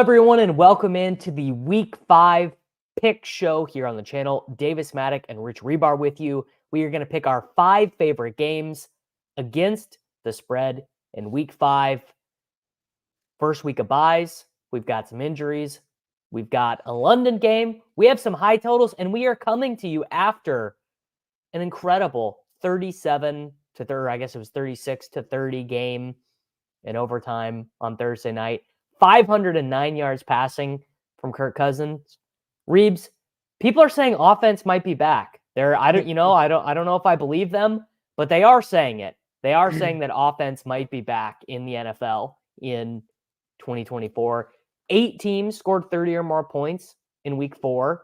everyone, and welcome into the Week 5 pick show here on the channel. Davis Mattek and Rich Hribar with you. We are going to pick our 5 favorite games against the spread in Week 5. First week of buys. We've got some injuries. We've got a London game. We have some high totals, and we are coming to you after an incredible 37 to 30, I guess it was 36 to 30 game in overtime on Thursday night. 509 yards passing from Kirk Cousins. Reebs, people are saying offense might be back. I don't know if I believe them, but they are saying it. They are saying that offense might be back in the NFL in 2024. 8 teams scored 30 or more points in week 4.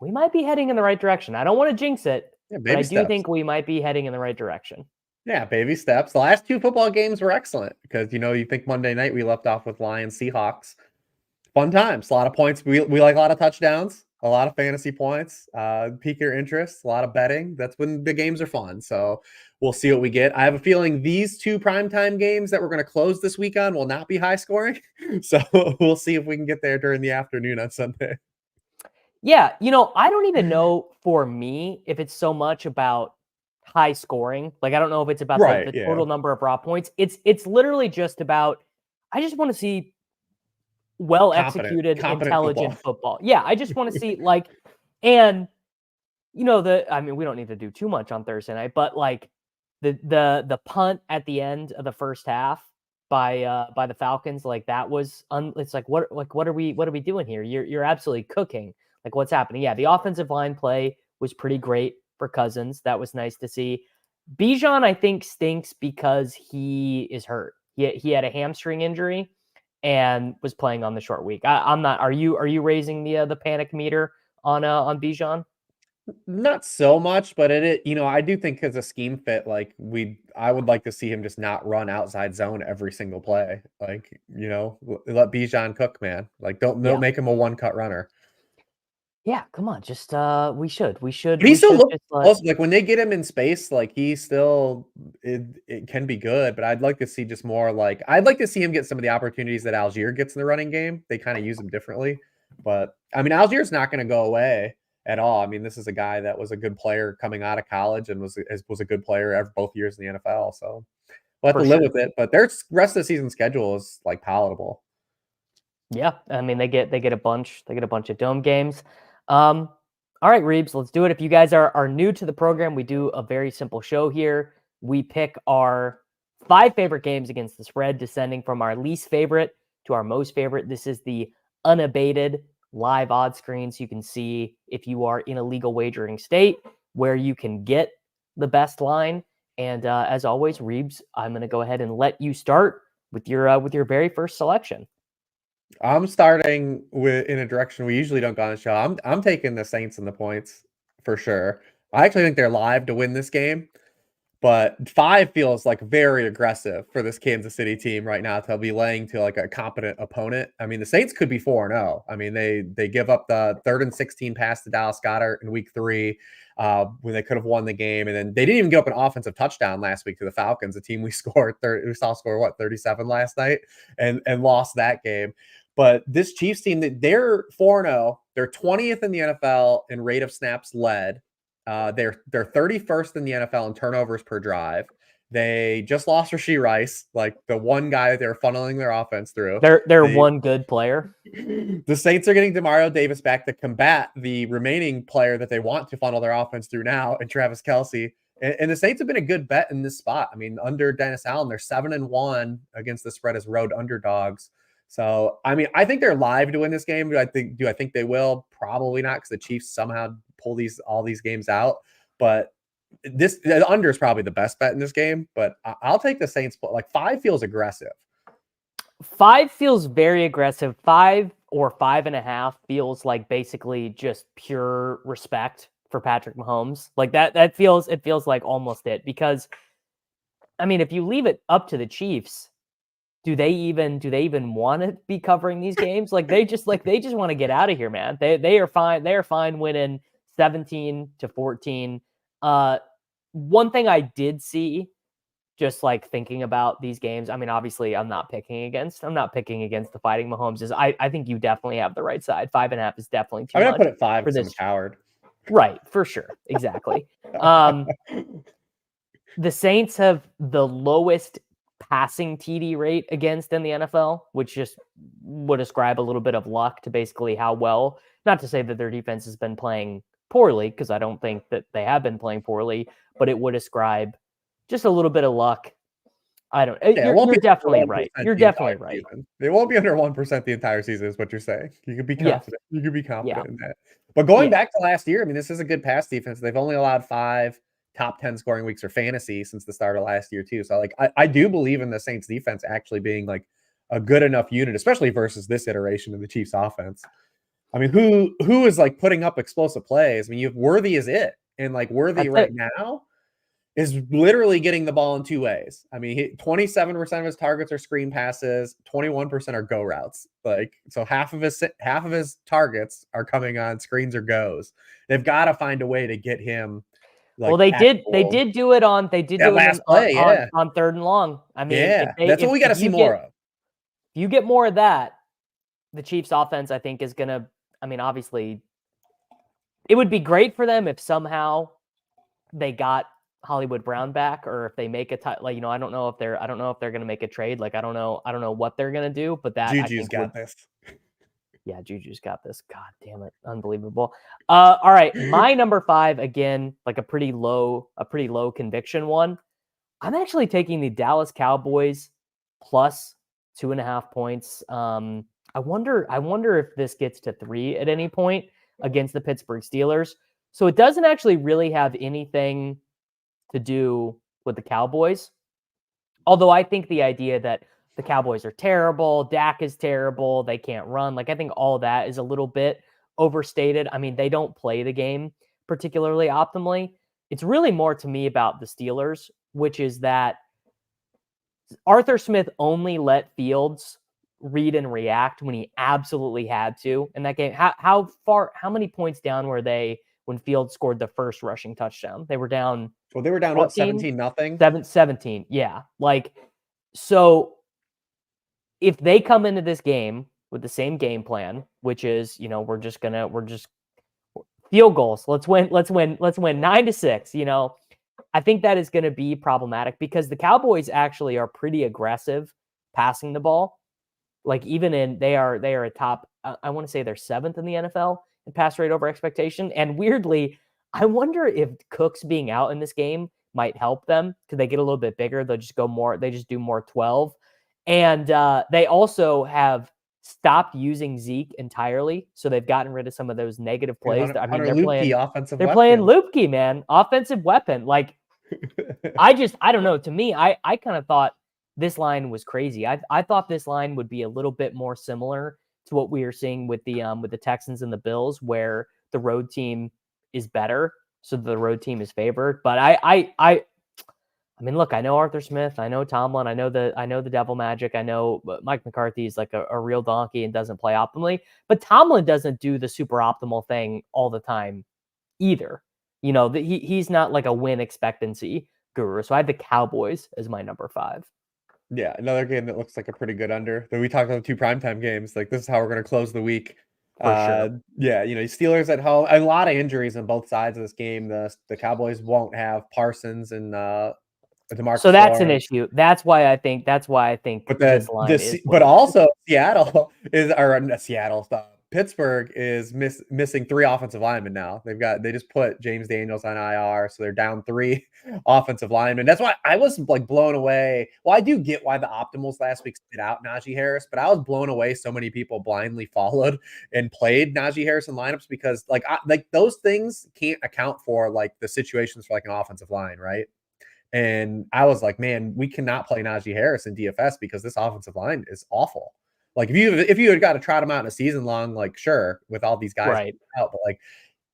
We might be heading in the right direction. I don't want to jinx it, but I do think we might be heading in the right direction. Yeah, baby steps. The last 2 football games were excellent because, you think Monday night we left off with Lions, Seahawks. Fun times, a lot of points. We like a lot of touchdowns, a lot of fantasy points, pique your interest, a lot of betting. That's when the games are fun. So we'll see what we get. I have a feeling these 2 primetime games that we're going to close this week on will not be high scoring. So we'll see if we can get there during the afternoon on Sunday. Yeah, I don't even know for me if it's so much about high scoring. Like, I don't know if it's about the total number of raw points. It's literally just about, I just want to see well-executed, intelligent football. Yeah, I just want to see and we don't need to do too much on Thursday night, but the punt at the end of the first half by the Falcons, that was it's what are we doing here? You're absolutely cooking. What's happening? Yeah, the offensive line play was pretty great for Cousins. That was nice to see. Bijan, I think, stinks because he is hurt. He had a hamstring injury and was playing on the short week. I'm not. Are you raising the panic meter on Bijan? Not so much, but I do think as a scheme fit, I would like to see him just not run outside zone every single play. Let Bijan cook, man. Don't make him a one-cut runner. Yeah, come on. Just we should. But he still looks close. When they get him in space, he still it can be good. But I'd like to see just more I'd like to see him get some of the opportunities that Algier gets in the running game. They kind of use him differently. But Algier's not going to go away at all. This is a guy that was a good player coming out of college and was a good player both years in the NFL. So we'll have to live with it. But their rest of the season schedule is palatable. Yeah, they get a bunch. They get a bunch of dome games. All right, Reebs, let's do it. If you guys are new to the program, we do a very simple show here. We pick our 5 favorite games against the spread, descending from our least favorite to our most favorite. This is the unabated live odds screen, so you can see if you are in a legal wagering state where you can get the best line. And as always, Reebs, I'm going to go ahead and let you start with your very first selection. I'm starting in a direction we usually don't go on the show. I'm taking the Saints and the points for sure. I actually think they're live to win this game, but 5 feels very aggressive for this Kansas City team right now to be laying to a competent opponent. The Saints could be 4-0. They give up the 3rd and 16 pass to Dallas Goedert in week 3 when they could have won the game, and then they didn't even give up an offensive touchdown last week to the Falcons, a team we saw score 37 last night and lost that game. But this Chiefs team, they're 4-0. They're 20th in the NFL in rate of snaps led. They're 31st in the NFL in turnovers per drive. They just lost Rashee Rice, the one guy that they're funneling their offense through. They're one good player. The Saints are getting Demario Davis back to combat the remaining player that they want to funnel their offense through now, and Travis Kelce. And the Saints have been a good bet in this spot. Under Dennis Allen, they're 7-1 against the spread as road underdogs. So, I think they're live to win this game. Do I think they will? Probably not, because the Chiefs somehow pull all these games out. But the under is probably the best bet in this game. But I'll take the Saints. 5 feels aggressive. 5 feels very aggressive. 5 or 5.5 feels like basically just pure respect for Patrick Mahomes. It feels like almost it, because if you leave it up to the Chiefs, do they even want to be covering these games? They just want to get out of here, man. They are fine. They are fine winning 17-14. One thing I did see just like thinking about these games. I mean, obviously, I'm not picking against the Fighting Mahomes. I think you definitely have the right side. 5.5 is definitely too I much put it 5 for because I'm this. a coward. Right, for sure, exactly. The Saints have the lowest passing TD rate against in the NFL, which just would ascribe a little bit of luck to basically how well. Not to say that their defense has been playing poorly, because I don't think that they have been playing poorly, but it would ascribe just a little bit of luck. I don't. Yeah, it won't You're be definitely under right. 1% You're the definitely entire right. season. It won't be under 1% the entire season is what you're saying. You can be Yes. confident. You can be Yeah. confident in that. But going Yeah. back to last year, I mean, this is a good pass defense. They've only allowed 5 top 10 scoring weeks for fantasy since the start of last year too. So like I do believe in the Saints defense actually being like a good enough unit, especially versus this iteration of the Chiefs offense. I mean, who is like putting up explosive plays? I mean, you have Worthy is it. And like Worthy That's right it. now is literally getting the ball in 2 ways. I mean, 27% of his targets are screen passes, 21% are go routes. Like, so half of his targets are coming on screens or goes. They've got to find a way to get him. Like, Well, they did do it on that last play, yeah, on 3rd and long. I mean, yeah, that's what we got to see more of. If you get more of that, the Chiefs offense, I think, is gonna. I mean, obviously, it would be great for them if somehow they got Hollywood Brown back, or if they make like, I don't know if they're going to make a trade. Like, I don't know what they're going to do, but that I Juju's think got this. Yeah, Juju's got this. God damn it. Unbelievable. All right. My number 5, again, like a pretty low conviction one. I'm actually taking the Dallas Cowboys plus 2.5 points. I wonder if this gets to 3 at any point against the Pittsburgh Steelers. So it doesn't actually really have anything to do with the Cowboys. Although I think the idea that the Cowboys are terrible, Dak is terrible, they can't run, like, I think all that is a little bit overstated. I mean, they don't play the game particularly optimally. It's really more to me about the Steelers, which is that Arthur Smith only let Fields read and react when he absolutely had to in that game. How many points down were they when Fields scored the first rushing touchdown? They were down. Well, they were down 14? 17-0. 17. Yeah. Like, so if they come into this game with the same game plan, which is, we're just field goals. Let's win 9-6. I think that is going to be problematic because the Cowboys actually are pretty aggressive passing the ball. Like, even they are a top, I want to say they're 7th in the NFL in pass rate over expectation. And weirdly, I wonder if Cooks being out in this game might help them because they get a little bit bigger. They just do more 12. And they also have stopped using Zeke entirely. So they've gotten rid of some of those negative plays. I mean, they're playing Lupke, man. Offensive weapon. Like, I don't know. To me, I kind of thought this line was crazy. I thought this line would be a little bit more similar to what we are seeing with the Texans and the Bills, where the road team is better, so the road team is favored. But I mean, look, I know Arthur Smith, I know Tomlin, I know the Devil Magic, I know Mike McCarthy is like a real donkey and doesn't play optimally, but Tomlin doesn't do the super optimal thing all the time either. He's not like a win expectancy guru. So I had the Cowboys as my number 5. Yeah, another game that looks like a pretty good under. But we talked about the 2 primetime games. Like, this is how we're going to close the week. For sure. Yeah, Steelers at home. A lot of injuries on both sides of this game. The Cowboys won't have Parsons and DeMarcus. So that's an issue. That's why I think But this line is. But also Seattle Seattle. Pittsburgh is missing 3 offensive linemen now. They just put James Daniels on IR, so they're down 3 offensive linemen. That's why I was like blown away. Well, I do get why the Optimals last week spit out Najee Harris, but I was blown away so many people blindly followed and played Najee Harris in lineups because like those things can't account for like the situations for like an offensive line, right? And I was like, man, we cannot play Najee Harris in DFS because this offensive line is awful. Like, if you had got to trot him out in a season long, like, sure, with all these guys out, but like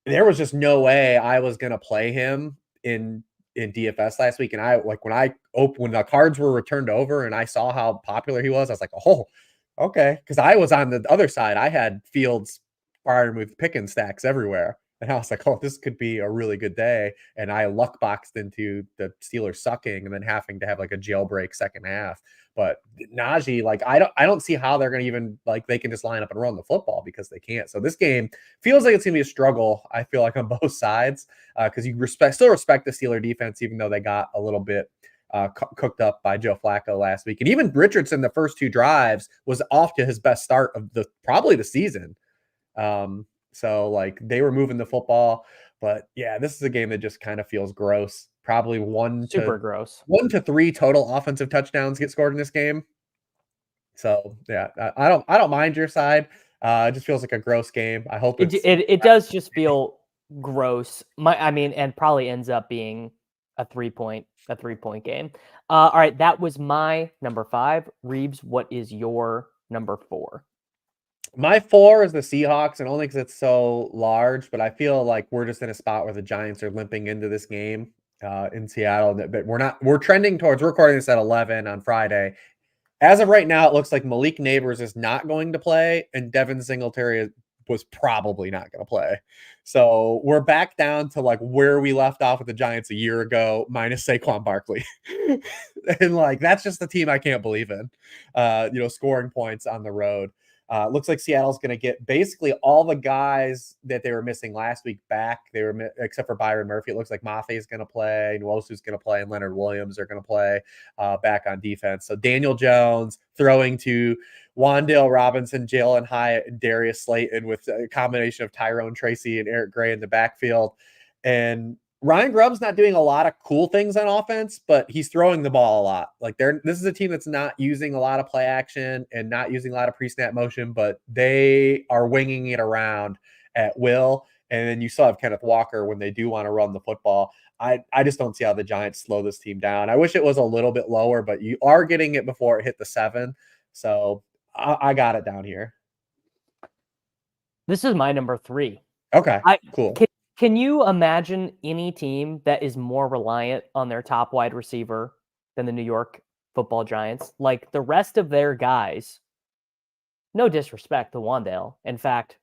there was just no way I was gonna play him in DFS last week. And I like when the cards were returned over and I saw how popular he was, I was like, oh, okay. Because I was on the other side. I had Fields firing with picking stacks everywhere. And I was like, oh, this could be a really good day. And I luck boxed into the Steelers sucking and then having to have like a jailbreak second half. But Najee, like I don't see how they're gonna even like they can just line up and run the football because they can't. So this game feels like it's gonna be a struggle. I feel like on both sides because you still respect the Steeler defense, even though they got a little bit cooked up by Joe Flacco last week. And even Richardson, the first 2 drives, was off to his best start of probably the season. So like they were moving the football, but yeah, this is a game that just kind of feels gross. Probably Super gross. 1 to 3 total offensive touchdowns get scored in this game. So yeah, I don't mind your side. It just feels like a gross game. I hope it does just feel gross. And probably ends up being a 3-point game. All right, that was my number 5. Reebs, what is your number 4? My 4 is the Seahawks, and only because it's so large, but I feel like we're just in a spot where the Giants are limping into this game in Seattle. But we're trending towards, we're recording this at 11 on Friday. As of right now, it looks like Malik Neighbors is not going to play, and Devin Singletary was probably not going to play. So we're back down to like where we left off with the Giants a year ago, minus Saquon Barkley. And like, that's just the team I can't believe in, scoring points on the road. Looks like Seattle's going to get basically all the guys that they were missing last week back. Except for Byron Murphy. It looks like Mafe is going to play, Nwosu's going to play, and Leonard Williams are going to play back on defense. So Daniel Jones throwing to Wan'Dale Robinson, Jalen Hyatt, and Darius Slayton with a combination of Tyrone Tracy and Eric Gray in the backfield. And Ryan Grubb's not doing a lot of cool things on offense, but he's throwing the ball a lot. Like this is a team that's not using a lot of play action and not using a lot of pre-snap motion, but they are winging it around at will. And then you still have Kenneth Walker when they do want to run the football. I just don't see how the Giants slow this team down. I wish it was a little bit lower, but you are getting it before it hit the 7. So I got it down here. This is my number 3. Okay, cool. Can you imagine any team that is more reliant on their top wide receiver than the New York Football Giants? Like the rest of their guys, no disrespect to Wan'Dale. In fact,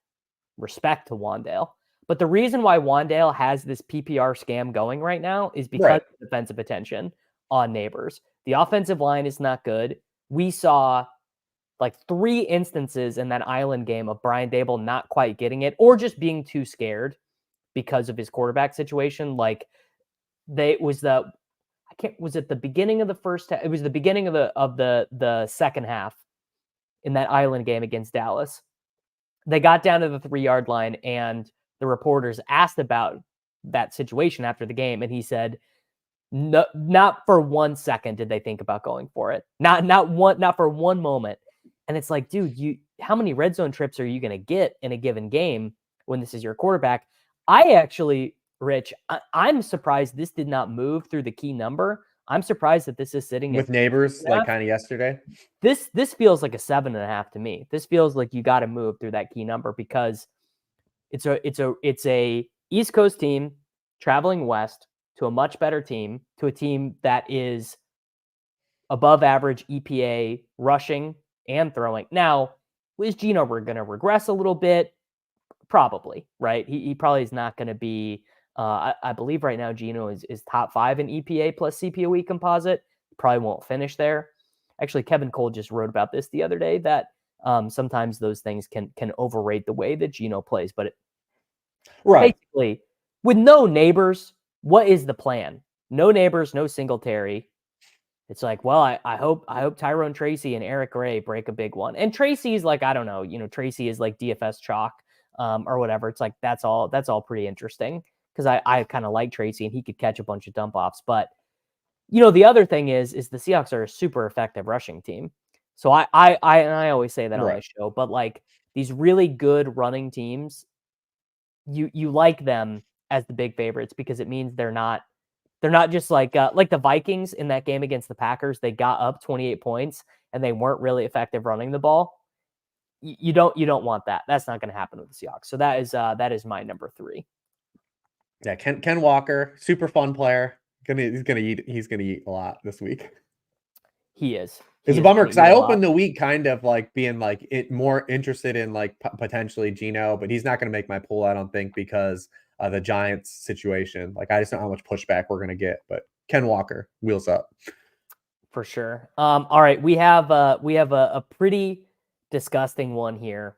respect to Wan'Dale. But the reason why Wan'Dale has this PPR scam going right now is because of defensive attention on Neighbors. The offensive line is not good. We saw like 3 instances in that Island game of Brian Dable not quite getting it or just being too scared because of his quarterback situation. Like was it the beginning of the first half? It was the beginning of the second half in that Island game against Dallas. They got down to the 3-yard line and the reporters asked about that situation after the game. And he said, no, not for 1 second did they think about going for it. Not for one moment. And it's like, dude, how many red zone trips are you going to get in a given game when this is your quarterback? I actually, Rich, I'm surprised this did not move through the key number. I'm surprised that this is sitting with Neighbors like kind of yesterday. This feels like a 7.5 to me. This feels like you got to move through that key number because it's a East Coast team traveling west to a much better team, to a team that is above average EPA rushing and throwing. Now, is Geno going to regress a little bit? Probably, right? He probably is not going to be, I believe right now Geno is top 5 in EPA plus CPOE composite. Probably won't finish there. Actually, Kevin Cole just wrote about this the other day that sometimes those things can overrate the way that Geno plays. But basically, with no Neighbors, what is the plan? No Neighbors, no Singletary. It's like, well, I hope Tyrone Tracy and Eric Gray break a big one. And Tracy's like, I don't know, Tracy is like DFS chalk. Or whatever. It's like, that's all pretty interesting because I kind of like Tracy and he could catch a bunch of dump offs. But, the other thing is the Seahawks are a super effective rushing team. So I always say that on the show, but like these really good running teams, you like them as the big favorites because it means they're not just like the Vikings in that game against the Packers. They got up 28 points and they weren't really effective running the ball. You don't want that. That's not going to happen with the Seahawks. So that is my number 3. Yeah, Ken Walker, super fun player. He's gonna eat a lot this week. He is. It's a has bummer put because you I a lot. opened the week kind of like being like more interested in like potentially Geno, but he's not going to make my pool, I don't think, because the Giants situation. Like I just don't know how much pushback we're going to get. But Ken Walker, wheels up. For sure. All right, we have a pretty disgusting one here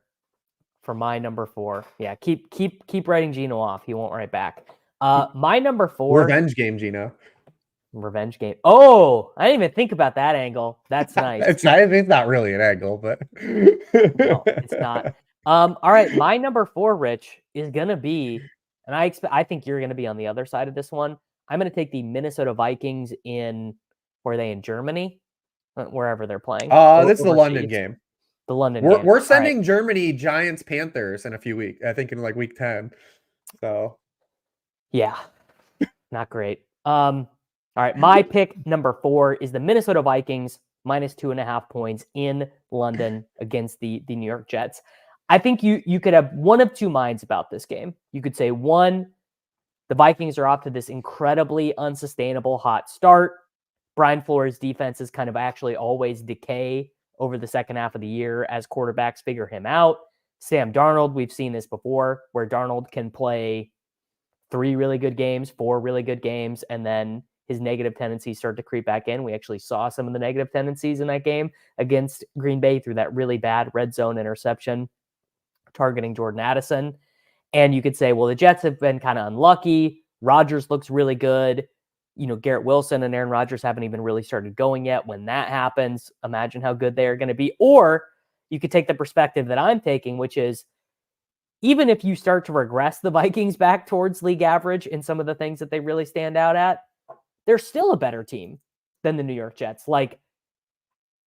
for my number 4. Yeah, keep writing Geno off. He won't write back. My number 4. Revenge game, Geno. Revenge game. Oh, I didn't even think about that angle. That's nice. It's not really an angle, but No, it's not. All right, my number 4, Rich, is gonna be, and I think you're gonna be on the other side of this one. I'm gonna take the Minnesota Vikings in, were they in Germany? Wherever they're playing. This is the London Overseas. game. The London We're game. we're All right. sending Germany Giants Panthers in a few weeks. I think in like week 10. So Yeah, not great. All right, my pick number 4 is the Minnesota Vikings minus 2.5 points in London against the New York Jets. I think you could have one of two minds about this game. You could say, one, the Vikings are off to this incredibly unsustainable hot start. Brian Flores' defenses kind of actually always decay over the second half of the year as quarterbacks figure him out. Sam Darnold, we've seen this before, where Darnold can play 3 really good games, 4 really good games, and then his negative tendencies start to creep back in. We actually saw some of the negative tendencies in that game against Green Bay through that really bad red zone interception targeting Jordan Addison. And you could say, well, the Jets have been kind of unlucky. Rodgers looks really good. Garrett Wilson and Aaron Rodgers haven't even really started going yet. When that happens, imagine how good they are going to be. Or you could take the perspective that I'm taking, which is, even if you start to regress the Vikings back towards league average in some of the things that they really stand out at, they're still a better team than the New York Jets. Like,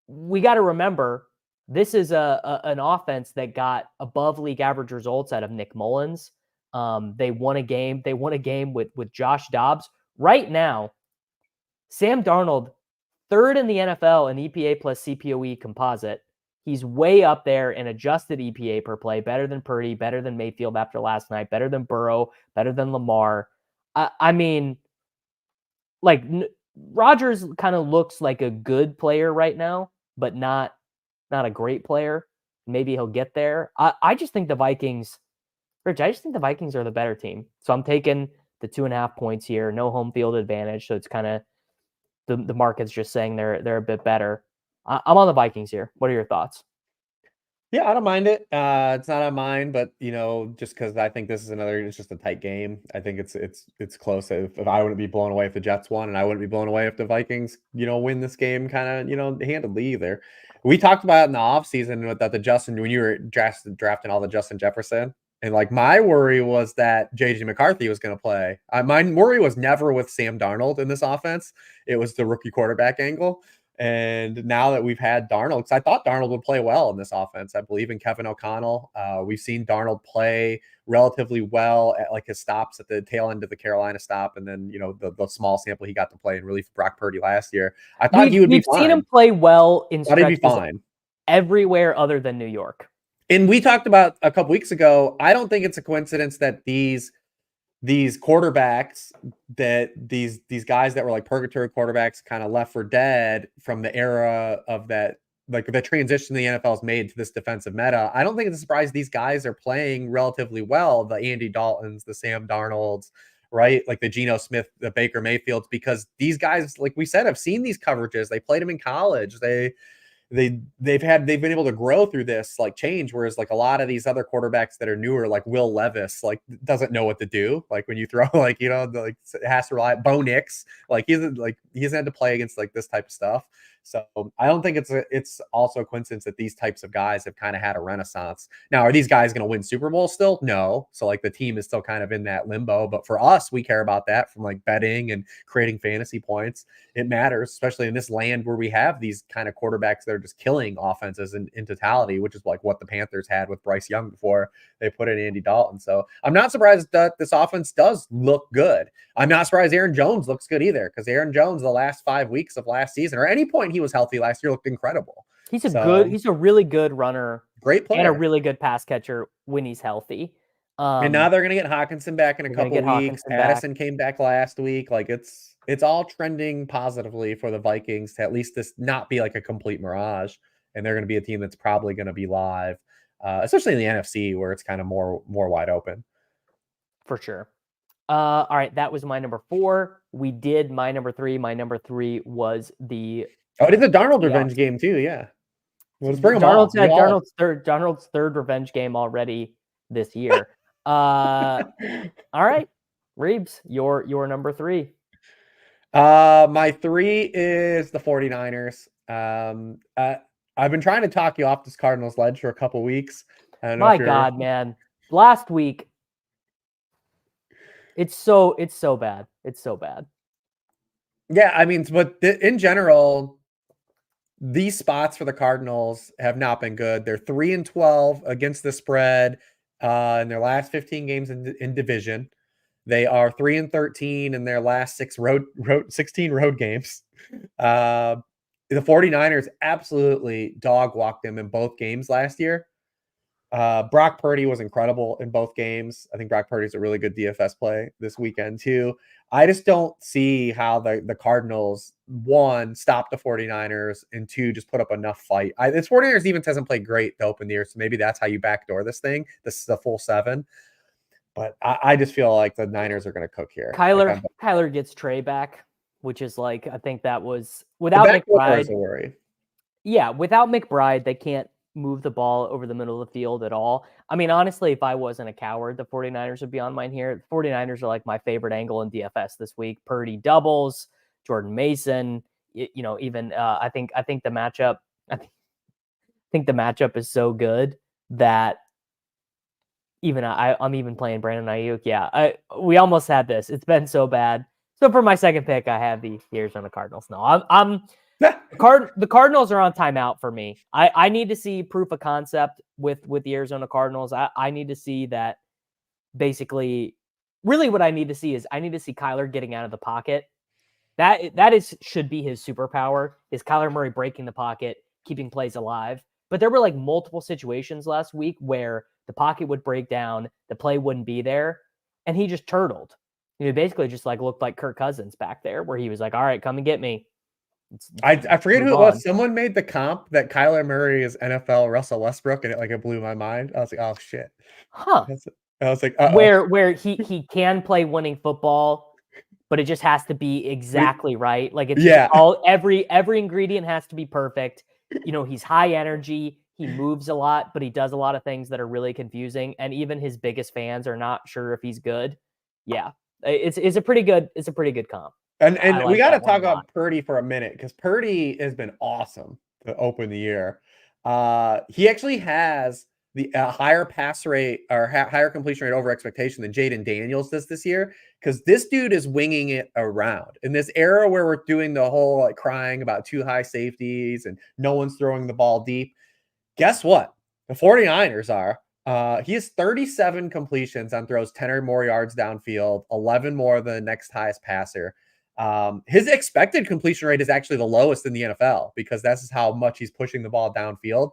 we got to remember, this is an offense that got above league average results out of Nick Mullins. They won a game. They won a game with Josh Dobbs. Right now, Sam Darnold, 3rd in the NFL in EPA plus CPOE composite. He's way up there in adjusted EPA per play, better than Purdy, better than Mayfield after last night, better than Burrow, better than Lamar. I mean, like, Rodgers kind of looks like a good player right now, but not a great player. Maybe he'll get there. I just think the Vikings, Rich, I just think the Vikings are the better team. So I'm taking the 2.5 points here. No home field advantage. So it's kind of the market's just saying they're a bit better. I'm on the Vikings here. What are your thoughts? yeah, I don't mind it. It's not on mine, but just because I think this is it's just a tight game. I think it's close. If I wouldn't be blown away if the Jets won, and I wouldn't be blown away if the Vikings, win this game kind of, handedly either. We talked about in the offseason that the Justin, when you were drafting all the Justin Jefferson, and like my worry was that JJ McCarthy was going to play. My worry was never with Sam Darnold in this offense. It was the rookie quarterback angle. And now that we've had Darnold, because I thought Darnold would play well in this offense. I believe in Kevin O'Connell. We've seen Darnold play relatively well at like his stops at the tail end of the Carolina stop. And then, the small sample he got to play in relief of Brock Purdy last year. I thought he would be fine. We've seen him play well in Thought he'd be stretches fine everywhere other than New York. And we talked about a couple weeks ago, I don't think it's a coincidence that these quarterbacks, that these guys that were like purgatory quarterbacks kind of left for dead from the era of that, like the transition the NFL's made to this defensive meta. I don't think it's a surprise these guys are playing relatively well. The Andy Daltons, the Sam Darnolds, right? Like the Geno Smith, the Baker Mayfields, because these guys, like we said, have seen these coverages. They played them in college. They've been able to grow through this like change, whereas like a lot of these other quarterbacks that are newer, like Will Levis, like doesn't know what to do. Like when you throw like it has to rely. Bo Nix, like he hasn't had to play against like this type of stuff. So I don't think it's also a coincidence that these types of guys have kind of had a renaissance. Now, are these guys going to win Super Bowl still? No. So like the team is still kind of in that limbo. But for us, we care about that from like betting and creating fantasy points. It matters, especially in this land where we have these kind of quarterbacks that are just killing offenses in totality, which is like what the Panthers had with Bryce Young before they put in Andy Dalton. So I'm not surprised that this offense does look good. I'm not surprised Aaron Jones looks good either, because Aaron Jones, the last 5 weeks of last season, or any point he was healthy last year, looked incredible. He's a really good runner. Great player. And a really good pass catcher when he's healthy. And now they're gonna get Hawkinson back in a couple weeks. Addison came back last week. Like it's all trending positively for the Vikings to at least this not be like a complete mirage. And they're gonna be a team that's probably gonna be live, especially in the NFC where it's kind of more wide open. For sure. All right, that was my number 4. We did my number 3. My number 3 was the. Oh, it is a Darnold revenge game too. Yeah. Let's bring them all. Darnold's third revenge game already this year. All right, Reebs, your number 3. My 3 is the 49ers. I've been trying to talk you off this Cardinals ledge for a couple weeks. My God, man. Last week, it's so bad. It's so bad. Yeah, I mean, but in general, these spots for the Cardinals have not been good. They're 3-12 against the spread in their last 15 games in division. They are 3-13 in their last 16 road games. The 49ers absolutely dog walked them in both games last year. Brock Purdy was incredible in both games. I think Brock Purdy's a really good DFS play this weekend too. I just don't see how the Cardinals, 1, stop the 49ers, and 2, just put up enough fight. This 49ers defense hasn't played great to open the year, so maybe that's how you backdoor this thing. This is a full 7. But I just feel like the Niners are going to cook here. Kyler gets Trey back, which is like, I think that was without McBride. Yeah, without McBride, they can't move the ball over the middle of the field at all. I mean, honestly, if I wasn't a coward, the 49ers would be on mine here. The 49ers are like my favorite angle in DFS this week. Purdy doubles, Jordan Mason, even I think the matchup, I think the matchup is so good that even I'm even playing Brandon Ayuk. Yeah, we almost had this. It's been so bad. So for my second pick, I have the Arizona Cardinals. No, the Cardinals are on timeout for me. I need to see proof of concept with the Arizona Cardinals. I need to see that basically, really what I need to see is I need to see Kyler getting out of the pocket. That should be his superpower, is Kyler Murray breaking the pocket, keeping plays alive. But there were like multiple situations last week where the pocket would break down, the play wouldn't be there, and he just turtled. He basically just like looked like Kirk Cousins back there, where he was like, all right, come and get me. I forget who it was. Someone made the comp that Kyler Murray is NFL Russell Westbrook, and it blew my mind. I was like, oh shit. Huh. I was like, where he can play winning football, but it just has to be exactly right. Like it's every ingredient has to be perfect. He's high energy, he moves a lot, but he does a lot of things that are really confusing, and even his biggest fans are not sure if he's good. Yeah. It's a pretty good comp. And we got to talk about Purdy for a minute, because Purdy has been awesome to open the year. He actually has the higher pass rate or higher completion rate over expectation than Jaden Daniels does this year, because this dude is winging it around in this era where we're doing the whole crying about too high safeties and no one's throwing the ball deep. Guess what? The 49ers are. He has 37 completions on throws 10 or more yards downfield, 11 more than the next highest passer. His expected completion rate is actually the lowest in the NFL, because that's how much he's pushing the ball downfield.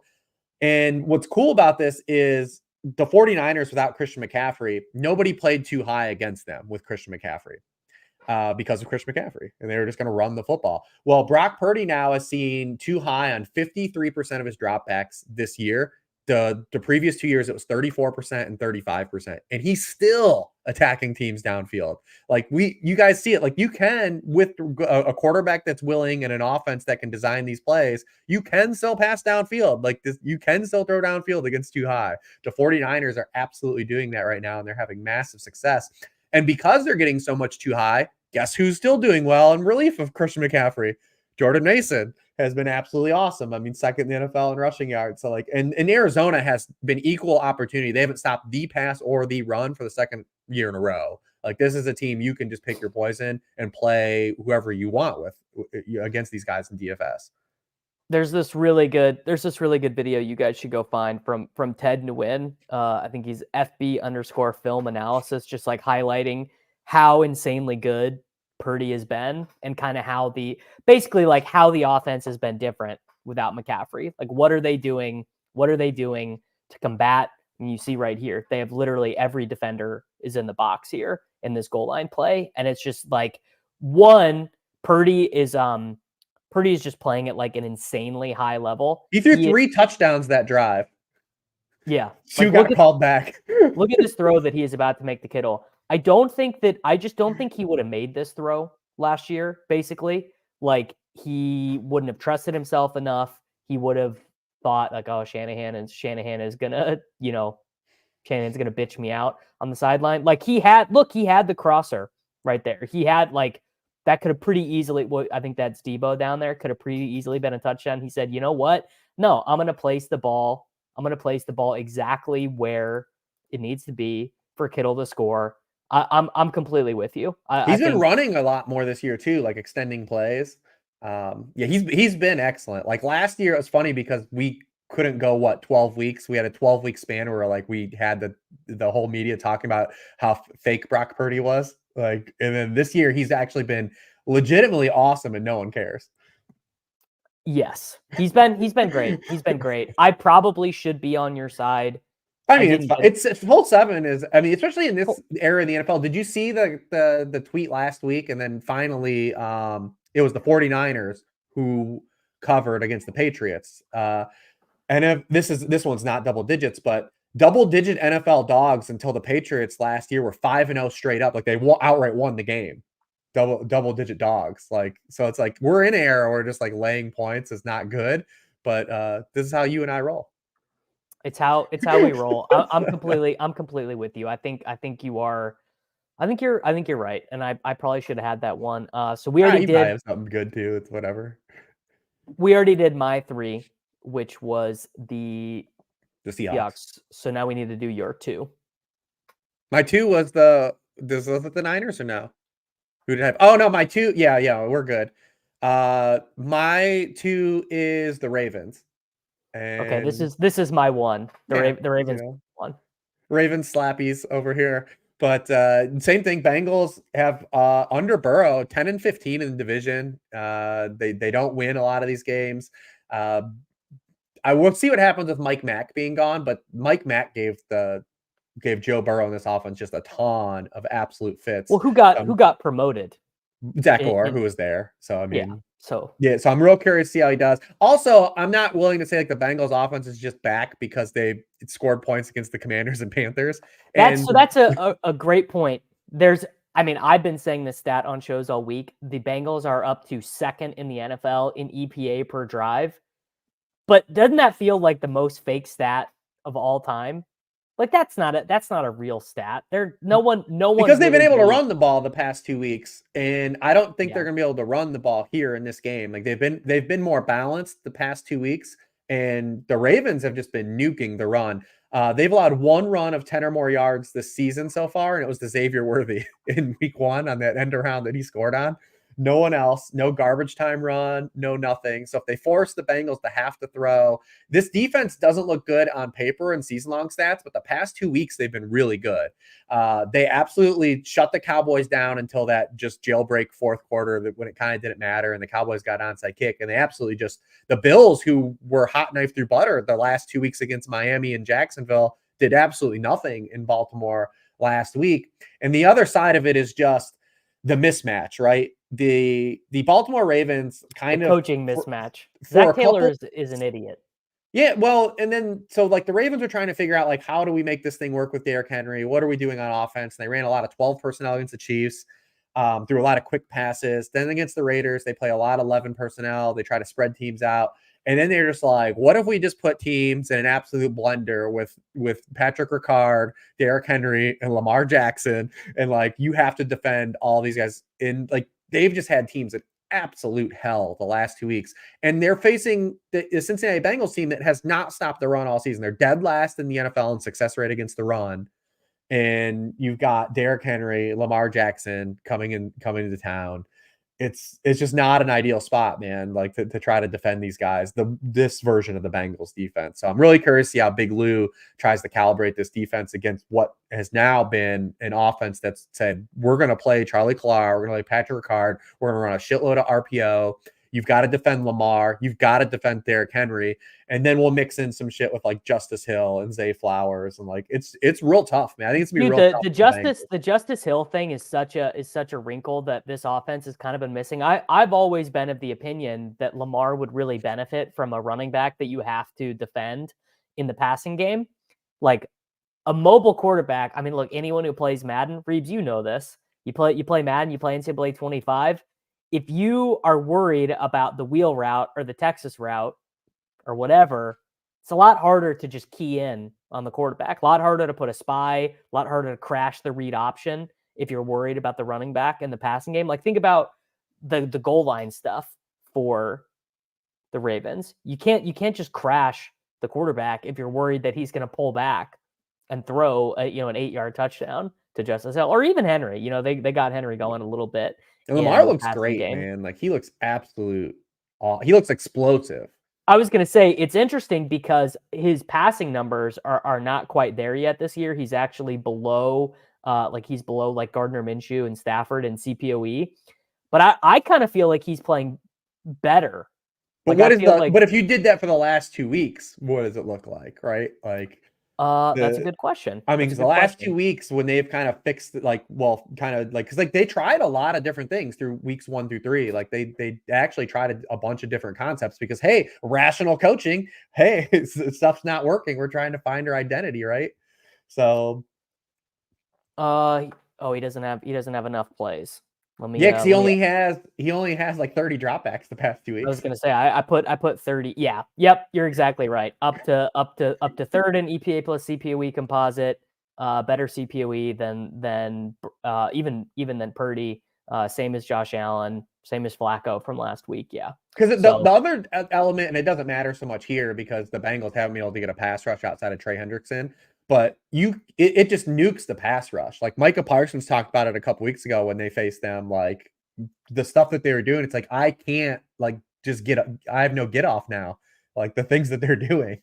And what's cool about this is the 49ers without Christian McCaffrey, nobody played too high against them with Christian McCaffrey because of Christian McCaffrey, and they were just going to run the football. Well, Brock Purdy now has seen too high on 53% of his dropbacks this year. The previous 2 years, it was 34% and 35%. And he's still attacking teams downfield. Like you guys see it. Like you can, with a quarterback that's willing and an offense that can design these plays, you can still pass downfield. Like this, you can still throw downfield against too high. The 49ers are absolutely doing that right now, and they're having massive success. And because they're getting so much too high, guess who's still doing well in relief of Christian McCaffrey? Jordan Mason has been absolutely awesome. I mean, second in the NFL in rushing yards. So and Arizona has been equal opportunity. They haven't stopped the pass or the run for the second year in a row. Like this is a team you can just pick your poison and play whoever you want with against these guys in DFS. There's this really good video you guys should go find from Ted Nguyen. I think he's FB_film analysis, just like highlighting how insanely good Purdy has been, and kind of how the offense has been different without McCaffrey. Like what are they doing to combat And you see right here, they have literally every defender is in the box here in this goal line play. And it's just like Purdy is just playing at like an insanely high level. He threw 3 touchdowns that drive. Yeah. 2 got called back. Look at this throw that he is about to make to Kittle. I just don't think he would have made this throw last year, basically. Like, he wouldn't have trusted himself enough. He would have thought, like, oh, Shanahan is gonna, Shanahan's gonna bitch me out on the sideline. Like, he had the crosser right there. He had, like, that could have pretty easily, I think that's Debo down there, could have pretty easily been a touchdown. He said, you know what? No, I'm gonna place the ball exactly where it needs to be for Kittle to score. I'm completely with you. He's been running a lot more this year too, like extending plays. Yeah, he's been excellent. Like last year, it was funny because we couldn't go 12 weeks. We had a 12-week span where like we had the whole media talking about how fake Brock Purdy was. Like, and then this year he's actually been legitimately awesome, and no one cares. Yes, he's been great. He's been great. I probably should be on your side. I mean, it's full 7 is. I mean, especially in this era in the NFL. Did you see the tweet last week? And then finally, it was the 49ers who covered against the Patriots. And if this one's not double digits, but double-digit NFL dogs until the Patriots last year were 5-0 straight up. Like they outright won the game. Double-digit dogs. Like, so it's like we're in an era where just like laying points is not good. But this is how you and I roll. It's how we roll. I'm completely with you. I think you are. I think you're right, and I probably should have had that one. So we already did have something good too. It's whatever. We already did my 3, which was the Seahawks. So now we need to do your 2. My 2 was the Niners or no? Who did I have? Oh no, my 2. Yeah, we're good. My 2 is the Ravens. And okay, this is my 1. The Ravens 1. Ravens slappies over here. But same thing. Bengals have under Burrow 10-15 in the division. They don't win a lot of these games. I will see what happens with Mike Mack being gone, but Mike Mack gave Joe Burrow in this offense just a ton of absolute fits. Well, who got promoted? Zach Orr, who was there. So I mean, so I'm real curious to see how he does. Also, I'm not willing to say like the Bengals offense is just back because they scored points against the Commanders and Panthers. That's a great point. I've been saying this stat on shows all week. The Bengals are up to 2nd in the NFL in EPA per drive. But doesn't that feel like the most fake stat of all time? Like that's not a real stat. No one because they've been able to run the ball the past 2 weeks, and I don't think they're going to be able to run the ball here in this game. Like they've been more balanced the past 2 weeks, and the Ravens have just been nuking the run. They've allowed 1 run of 10 or more yards this season so far, and it was to Xavier Worthy in week 1 on that end around that he scored on. No one else, no garbage time run, no nothing. So if they force the Bengals to have to throw, this defense doesn't look good on paper and season-long stats, but the past 2 weeks, they've been really good. They absolutely shut the Cowboys down until that just jailbreak fourth quarter when it kind of didn't matter and the Cowboys got onside kick. And they absolutely the Bills, who were hot knife through butter the last 2 weeks against Miami and Jacksonville, did absolutely nothing in Baltimore last week. And the other side of it is just the mismatch, right? The Baltimore Ravens kind of coaching mismatch. Zach Taylor is an idiot. Yeah, well, and then so like the Ravens are trying to figure out like how do we make this thing work with Derrick Henry? What are we doing on offense? And they ran a lot of 12 personnel against the Chiefs, through a lot of quick passes. Then against the Raiders, they play a lot of 11 personnel. They try to spread teams out. And then they're just like, what if we just put teams in an absolute blender with Patrick Ricard, Derrick Henry, and Lamar Jackson, and like you have to defend all these guys in like they've just had teams in absolute hell the last 2 weeks. And they're facing the Cincinnati Bengals team that has not stopped the run all season. They're dead last in the NFL in success rate against the run. And you've got Derrick Henry, Lamar Jackson coming into town. It's just not an ideal spot, man, like to try to defend these guys, this version of the Bengals defense. So I'm really curious to see how Big Lou tries to calibrate this defense against what has now been an offense that's said, we're going to play Charlie Clark, we're going to play Patrick Ricard, we're going to run a shitload of RPO. You've got to defend Lamar. You've got to defend Derrick Henry. And then we'll mix in some shit with like Justice Hill and Zay Flowers. And like, it's real tough, man. I think it's going to be real tough. The Justice Hill thing is such a wrinkle that this offense has kind of been missing. I've always been of the opinion that Lamar would really benefit from a running back that you have to defend in the passing game. Like a mobile quarterback. I mean, look, anyone who plays Madden, Reebs, you know this. You play Madden, you play NCAA 25. If you are worried about the wheel route or the Texas route or whatever, it's a lot harder to just key in on the quarterback. A lot harder to put a spy, a lot harder to crash the read option if you're worried about the running back and the passing game. Like, think about the goal line stuff for the Ravens. You can't just crash the quarterback if you're worried that he's going to pull back and throw an 8-yard touchdown to Justice Hill or even Henry. You know, they got Henry going a little bit. And Lamar looks great, man. Like, he looks he looks explosive. I was going to say, it's interesting because his passing numbers are not quite there yet this year. He's actually below like Gardner Minshew and Stafford and CPOE. But I kind of feel like he's playing better. But but if you did that for the last 2 weeks, what does it look like, right? Like, that's a good question. I mean, because the last 2 weeks when they've kind of fixed it, because they tried a lot of different things through weeks 1 through 3. Like they actually tried a bunch of different concepts because, hey, rational coaching, hey, stuff's not working. We're trying to find our identity, right? So, he doesn't have enough plays. Because he only has like 30 dropbacks the past 2 weeks. I was gonna say I put 30. Yeah, yep, you're exactly right. Up to third in EPA plus CPOE composite, better CPOE than even than Purdy. Same as Josh Allen, same as Flacco from last week. Yeah, because the other element, and it doesn't matter so much here because the Bengals haven't been able to get a pass rush outside of Trey Hendrickson. But it just nukes the pass rush. Like Micah Parsons talked about it a couple weeks ago when they faced them. Like the stuff that they were doing, it's like I can't like just I have no get off now. Like the things that they're doing.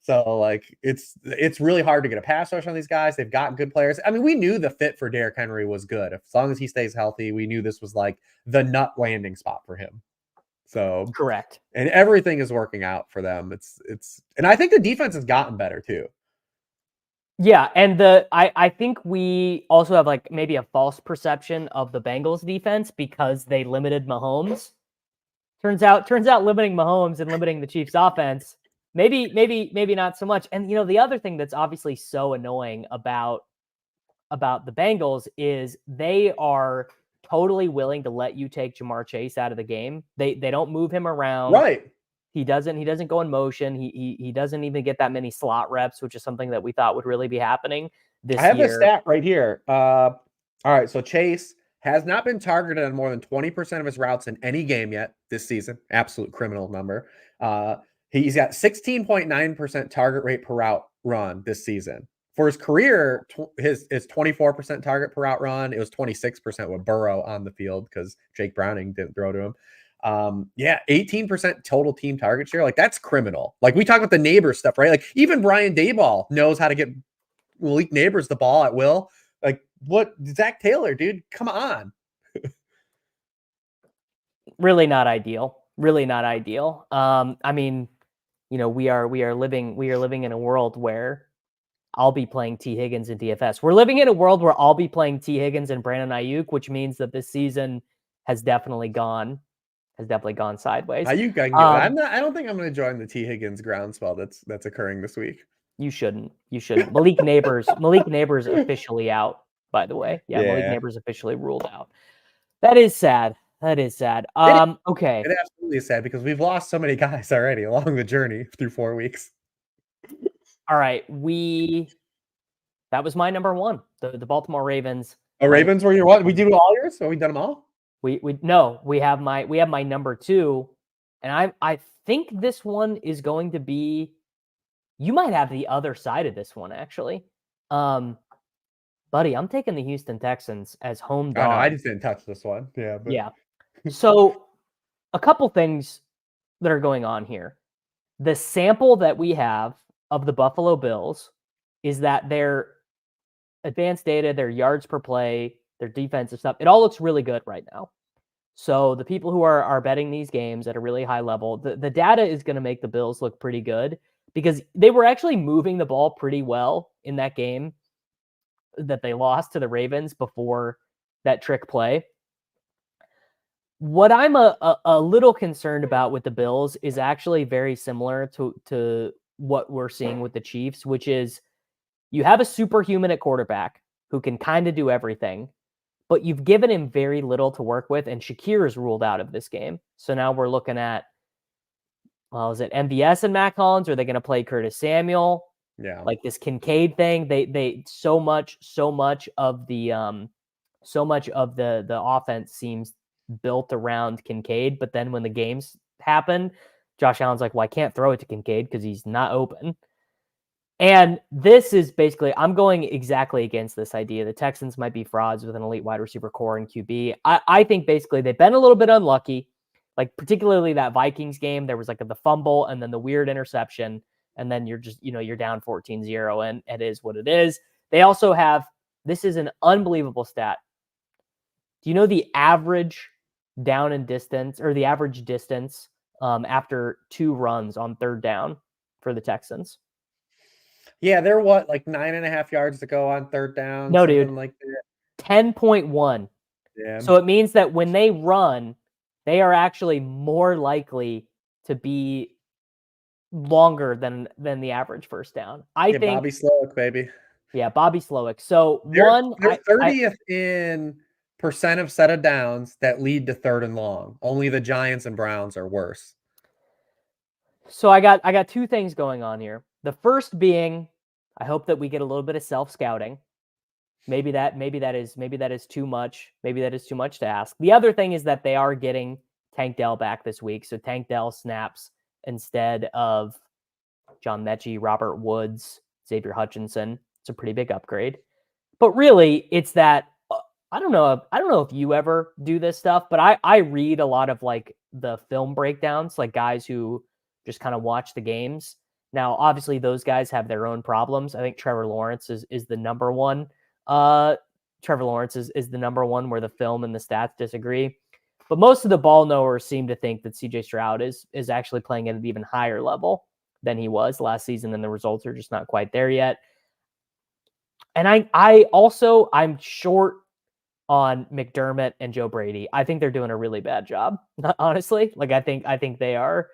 So like it's really hard to get a pass rush on these guys. They've got good players. I mean, we knew the fit for Derrick Henry was good. As long as he stays healthy, we knew this was like the nut landing spot for him. So correct. And everything is working out for them. And I think the defense has gotten better too. Yeah, and I think we also have like maybe a false perception of the Bengals defense because they limited Mahomes. Turns out limiting Mahomes and limiting the Chiefs offense, maybe not so much. And the other thing that's obviously so annoying about the Bengals is they are totally willing to let you take Jamar Chase out of the game. They don't move him around. Right. He doesn't go in motion. He doesn't even get that many slot reps, which is something that we thought would really be happening this year. I have the stat right here. All right, so Chase has not been targeted on more than 20% of his routes in any game yet this season. Absolute criminal number. He's got 16.9% target rate per route run this season. For his career, his 24% target per route run. It was 26% with Burrow on the field because Jake Browning didn't throw to him. 18% total team target share. Like that's criminal. Like we talk about the neighbor stuff, right? Like even Brian Daboll knows how to get Malik Neighbors the ball at will. Like what Zach Taylor, dude, come on. Really not ideal. I mean, we are living in a world where I'll be playing T Higgins in DFS. We're living in a world where I'll be playing T Higgins and Brandon Ayuk, which means that this season has definitely gone sideways. I don't think I'm going to join the T Higgins groundswell that's occurring this week. You shouldn't. Malik Neighbors officially out, by the way. Yeah, Malik Neighbors officially ruled out. That is sad. Okay. It absolutely is sad because we've lost so many guys already along the journey through 4 weeks. All right, that was my number one, the Baltimore Ravens. Oh, Ravens were your what? We do all yours? Have we done them all? We have my number two, and I think this one is going to be. You might have the other side of this one actually, buddy. I'm taking the Houston Texans as home dog. Oh, no, I just didn't touch this one. Yeah. Yeah. So, a couple things that are going on here. The sample that we have of the Buffalo Bills is that their advanced data, their yards per play, their defensive stuff, it all looks really good right now. So the people who are betting these games at a really high level, the data is going to make the Bills look pretty good because they were actually moving the ball pretty well in that game that they lost to the Ravens before that trick play. What I'm a little concerned about with the Bills is actually very similar to what we're seeing with the Chiefs, which is you have a superhuman at quarterback who can kind of do everything, but you've given him very little to work with, and Shakir is ruled out of this game. So now we're looking at, well, is it MVS and Mac Hollins? Or are they going to play Curtis Samuel? Yeah. Like this Kincaid thing, they so much of the offense seems built around Kincaid, but then when the games happen, Josh Allen's like, well, I can't throw it to Kincaid because he's not open. And this is basically, I'm going exactly against this idea. The Texans might be frauds with an elite wide receiver core and QB. I think basically they've been a little bit unlucky, like particularly that Vikings game. There was like the fumble and then the weird interception. And then you're just, you're down 14-0 and it is what it is. They also have, this is an unbelievable stat. Do you know the average down and distance or the average distance after 2 runs on 3rd down for the Texans? Yeah, they're what, like 9.5 yards to go on 3rd down? No, Something dude. like that. 10.1. Yeah. So it means that when they run, they are actually more likely to be longer than the average first down. I think Bobby Slowick, baby. Yeah, Bobby Slowick. So They're 30th in percent of set of downs that lead to 3rd and long. Only the Giants and Browns are worse. So I got 2 things going on here. The first being, I hope that we get a little bit of self-scouting. Maybe that is too much. Maybe that is too much to ask. The other thing is that they are getting Tank Dell back this week. So Tank Dell snaps instead of John Mechie, Robert Woods, Xavier Hutchinson. It's a pretty big upgrade. But really, it's that I don't know if you ever do this stuff, but I read a lot of like the film breakdowns, like guys who just kind of watch the games. Now, obviously, those guys have their own problems. I think Trevor Lawrence is the number one. Trevor Lawrence is the number one where the film and the stats disagree. But most of the ball knowers seem to think that CJ Stroud is actually playing at an even higher level than he was last season, and the results are just not quite there yet. And I'm short on McDermott and Joe Brady. I think they're doing a really bad job, honestly. Like I think they are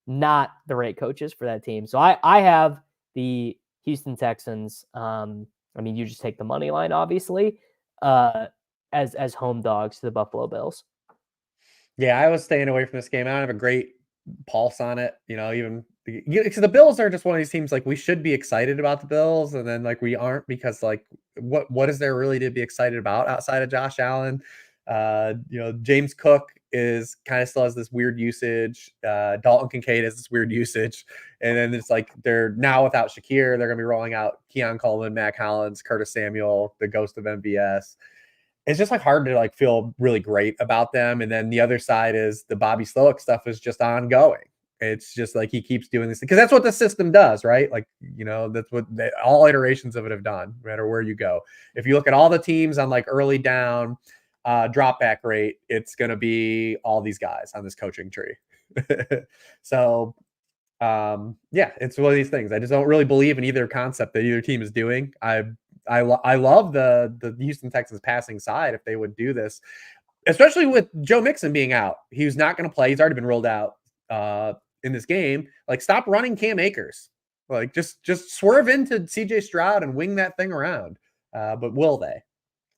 not the right coaches for that team. So I have the Houston Texans. I mean, you just take the money line, obviously, as home dogs to the Buffalo Bills. Yeah, I was staying away from this game. I don't have a great pulse on it. Even because the Bills are just one of these teams, like we should be excited about the Bills, and then like we aren't because like what is there really to be excited about outside of Josh Allen? James Cook is kind of still has this weird usage. Dalton Kincaid has this weird usage, and then it's like they're now without Shakir. They're going to be rolling out Keon Coleman, Mac Hollins, Curtis Samuel, the ghost of MVS. It's just like hard to like feel really great about them. And then the other side is the Bobby Slowick stuff is just ongoing. It's just like he keeps doing this because that's what the system does, right? Like, that's what all iterations of it have done, no matter where you go. If you look at all the teams on like early down drop back rate, it's going to be all these guys on this coaching tree. So, yeah, it's one of these things. I just don't really believe in either concept that either team is doing. I love the Houston Texans passing side if they would do this, especially with Joe Mixon being out. He's not going to play. He's already been ruled out in this game. Like, stop running Cam Akers. Like, just swerve into CJ Stroud and wing that thing around. But will they?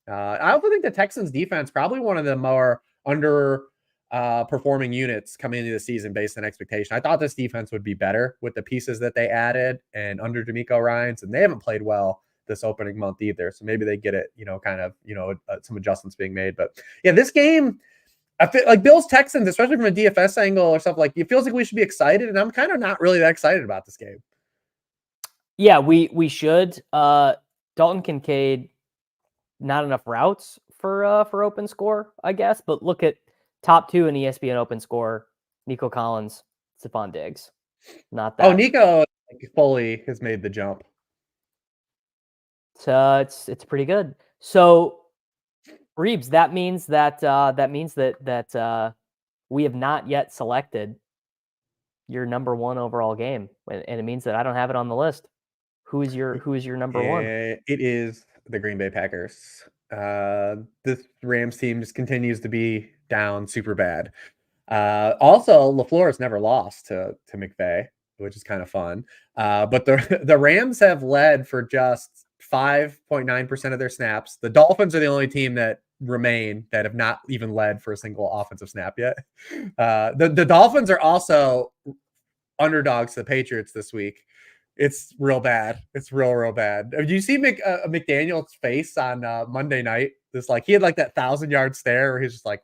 I also think the Texans defense probably one of the more under performing units coming into the season based on expectation. I thought this defense would be better with the pieces that they added and under D'Amico Ryans, and they haven't played well this opening month either. So maybe they get it, some adjustments being made. But yeah, this game, I feel like Bills Texans, especially from a DFS angle or stuff, like it feels like we should be excited, and I'm kind of not really that excited about this game. Yeah, we should. Dalton Kincaid, not enough routes for open score, I guess. But look at top 2 in ESPN open score: Nico Collins, Stephon Diggs. Not that. Oh, Nico fully has made the jump. It's pretty good. So Reebs, that means that we have not yet selected your number one overall game, and it means that I don't have it on the list. Who is your number one? It is the Green Bay Packers. This Rams team just continues to be down super bad. Also, LaFleur has never lost to McVay, which is kind of fun. But the Rams have led for just 5.9% of their snaps. The Dolphins are the only team that remain that have not even led for a single offensive snap yet. The Dolphins are also underdogs to the Patriots this week. It's real bad. It's real bad. Did you see McDaniel's face on Monday night? This like he had like that 1,000-yard stare where he's just like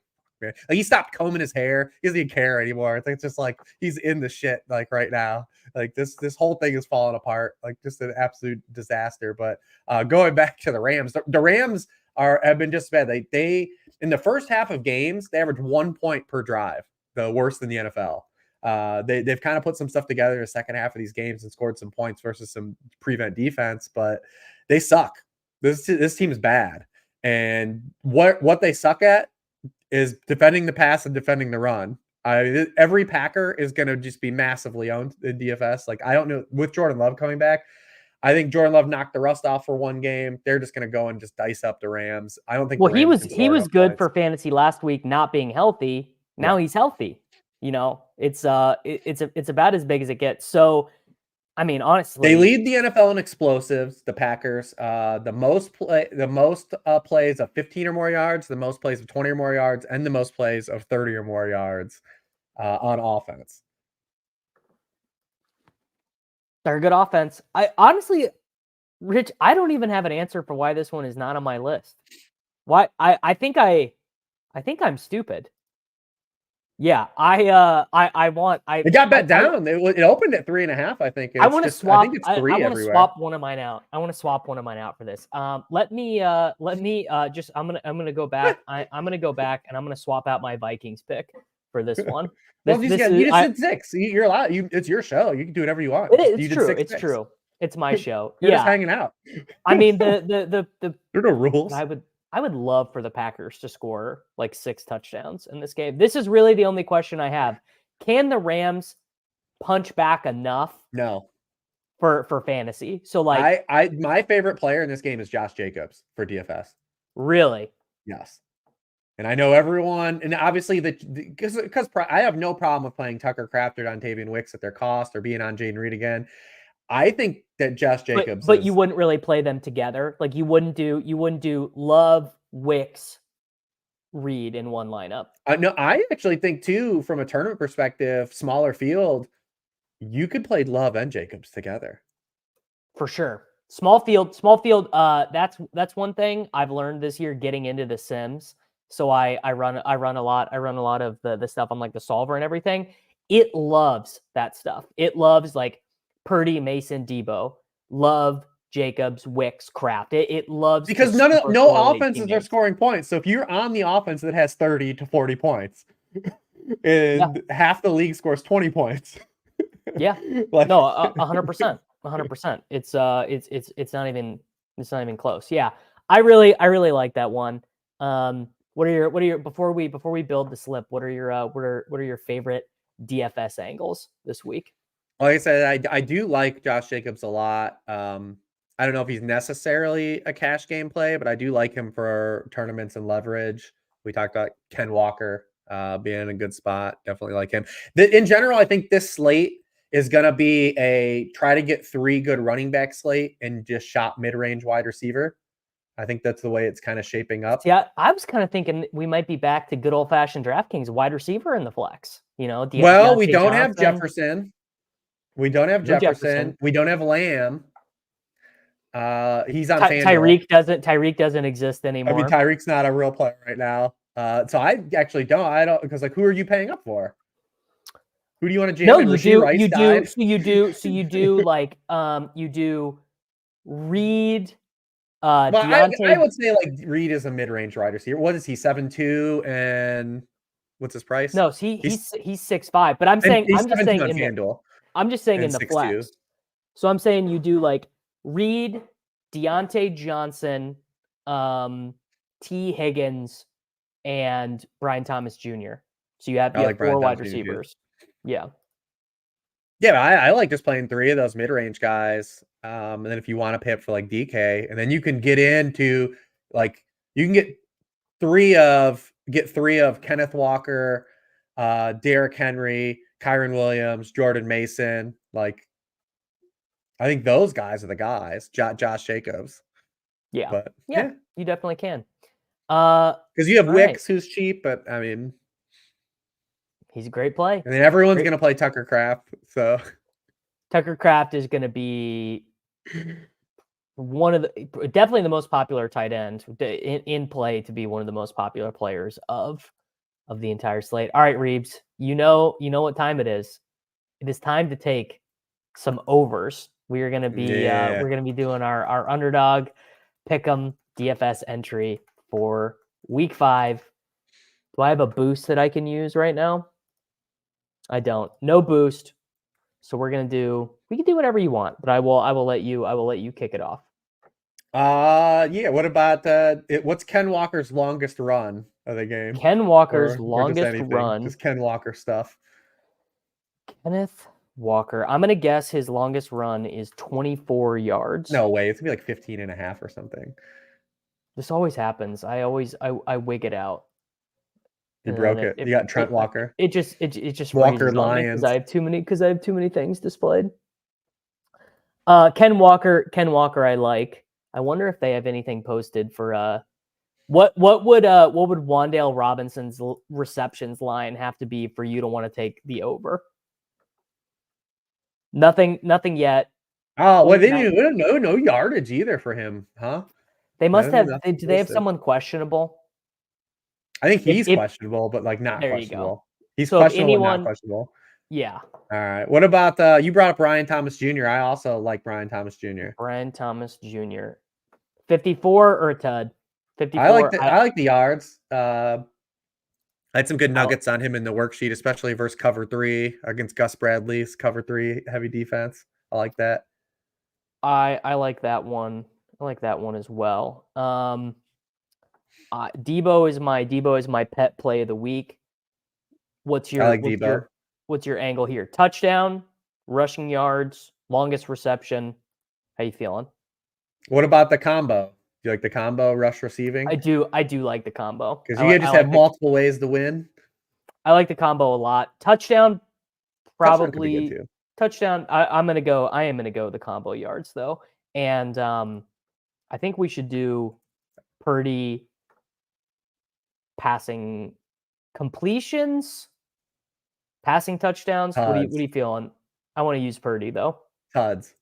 he stopped combing his hair. He doesn't even care anymore. I think it's just like he's in the shit like right now. Like this whole thing is falling apart. Like just an absolute disaster. But going back to the Rams, the Rams have been just bad. They in the first half of games they average 1 point per drive, the worst in the NFL. They've kind of put some stuff together in the second half of these games and scored some points versus some prevent defense, but they suck. This team is bad, and what they suck at is defending the pass and defending the run. Every Packer is going to just be massively owned in DFS. Like I don't know with Jordan Love coming back. I think Jordan Love knocked the rust off for one game. They're just going to go and just dice up the Rams. I don't think. Well, he was good for fantasy last week, not being healthy. Now he's healthy. You know, it's about as big as it gets. So, I mean, honestly, they lead the NFL in explosives. The Packers, the most plays of 15 or more yards, the most plays of 20 or more yards, and the most plays of 30 or more yards on offense. They're a good offense. I honestly, Rich, I don't even have an answer for why this one is not on my list. Why? I think I'm stupid. Yeah, It got bet down. It opened at 3.5. I think. I want to swap. I think it's 3 I want to everywhere. swap one of mine out. I want to swap one of mine out for this. Let me just. I'm gonna go back. I'm gonna go back and I'm gonna swap out my Vikings pick for this one. Well, you just did 6. You're allowed. It's your show. You can do whatever you want. It's true. It's true. It's my show. You're just hanging out. I mean, there are no rules. I would love for the Packers to score like 6 touchdowns in this game. This is really the only question I have. Can the Rams punch back enough? No. For fantasy. So like my favorite player in this game is Josh Jacobs for DFS. Really? Yes. And I know everyone, and obviously because I have no problem with playing Tucker Kraft or Dontavian Wicks at their cost or being on Jaden Reed again. I think that Josh Jacobs, but you wouldn't really play them together. Like you wouldn't do Love, Wicks, Reed in one lineup. No, I actually think too, from a tournament perspective, smaller field, you could play Love and Jacobs together. For sure. Small field. That's one thing I've learned this year getting into the Sims. So I run a lot of the stuff on like the solver and everything. It loves that stuff. It loves like Purdy, Mason, Debo, Love, Jacobs, Wicks, Kraft. It loves because no offenses are scoring points. So if you're on the offense that has 30 to 40 points, and half the league scores 20 points. Yeah. Like, no, 100%. 100%. It's not even close. Yeah. I really like that one. What are your before we build the slip, what are your favorite DFS angles this week? Like I said, I do like Josh Jacobs a lot. I don't know if he's necessarily a cash game play, but I do like him for tournaments and leverage. We talked about Ken Walker being in a good spot. Definitely like him. In general, I think this slate is going to be a try to get 3 good running back slate and just shop mid-range wide receiver. I think that's the way it's kind of shaping up. Yeah, I was kind of thinking we might be back to good old-fashioned DraftKings wide receiver in the flex. You know, well, we don't have Jefferson. We don't have Jefferson. We don't have Lamb. He's on FanDuel. Tyreek doesn't exist anymore. I mean, Tyreek's not a real player right now. So I actually don't. I don't, because like, who are you paying up for? Who do you want to jam? No, you do. You do. So you do. So you do like you do Reid. Well, I would say like Reid is a mid-range wide receiver. What is he? 7'2", and what's his price? No, he's 6'5". But I'm saying I'm just saying in FanDuel. I'm just saying in the flex. So I'm saying you do like Reid, Deontay Johnson, T. Higgins, and Brian Thomas Jr. So you have like Brian 4 wide Thomas Jr. too. receivers. Yeah. Yeah, I like just playing 3 of those mid-range guys. And then if you want to pay up for like DK, and then you can get into like you can get 3 of Kenneth Walker, Derrick Henry, Kyron Williams, Jordan Mason. Like I think those guys are the guys. Josh Jacobs. Yeah. But Yeah, you definitely can. because you have all right. Wicks who's cheap, but I mean He's a great play. and then everyone's gonna play Tucker Kraft. So Tucker Kraft is gonna be one of the definitely the most popular tight end in play to be one of the most popular players of the entire slate. All right, Reebs, you know what time it is. It is time to take some overs. We are gonna be we're gonna be doing our underdog pick'em DFS entry for week 5. Do I have a boost that I can use right now? I don't. No boost. So we can do whatever you want, but I will let you kick it off. Yeah. What about what's Ken Walker's longest run of the game? Ken Walker's or longest just run. Just Ken Walker stuff. Kenneth Walker. I'm gonna guess his longest run is 24 yards. No way. It's gonna be like 15 and a half or something. This always happens. I wig it out. You broke it. You got Trent Walker. It just Walker raises on me Lions. because I have too many things displayed. Ken Walker. I like. I wonder if they have anything posted for what would Wan'Dale Robinson's receptions line have to be for you to want to take the over? Nothing yet. Oh, well, they didn't no yardage either for him, huh? They must have. Do they have someone questionable? I think he's questionable, but like not there questionable. You go. He's so questionable, not questionable. Yeah. All right. What about you brought up Brian Thomas Jr. I also like Brian Thomas Jr. Brian Thomas Jr. 54 or a tud? 54. I like the yards. I had some good nuggets on him in the worksheet, especially versus cover 3 against Gus Bradley's cover 3 heavy defense. I like that. I like that one. I like that one as well. Debo is my pet play of the week. What's your angle here? Touchdown, rushing yards, longest reception. How you feeling? What about the combo? Do you like the combo rush receiving? I do like the combo. Because you just have multiple ways to win. I like the combo a lot. Touchdown, probably. Touchdown. I am gonna go the combo yards though. And I think we should do Purdy passing completions, passing touchdowns. What are you feeling? I want to use Purdy though. Tuds.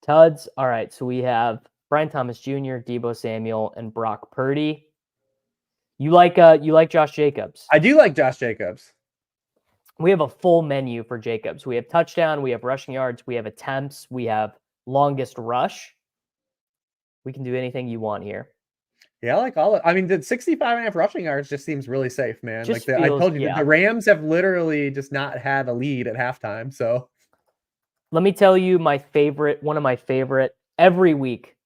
All right, so we have Brian Thomas Jr., Deebo Samuel, and Brock Purdy. You like Josh Jacobs? I do like Josh Jacobs. We have a full menu for Jacobs. We have touchdown, we have rushing yards, we have attempts, we have longest rush. We can do anything you want here. Yeah, I like the 65.5 rushing yards just seems really safe, man. I told you, the Rams have literally just not had a lead at halftime. So let me tell you one of my favorite every week.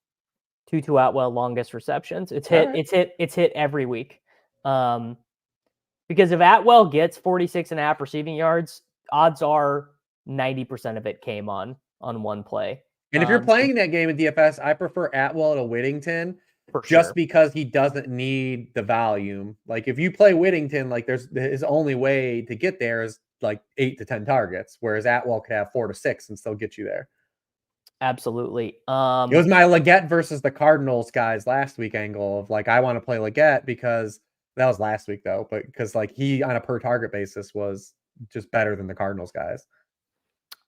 Tutu Atwell longest receptions. It's hit every week. Because if Atwell gets 46.5 receiving yards, odds are 90% of it came on one play. And if you're playing that game in DFS, I prefer Atwell to Whittington just because he doesn't need the volume. Like if you play Whittington, like his only way to get there is like 8 to 10 targets, whereas Atwell could have 4 to 6 and still get you there. Absolutely. It was my Leggett versus the Cardinals guys last week angle of like I want to play Leggett because that was last week though, but because like he on a per target basis was just better than the Cardinals guys.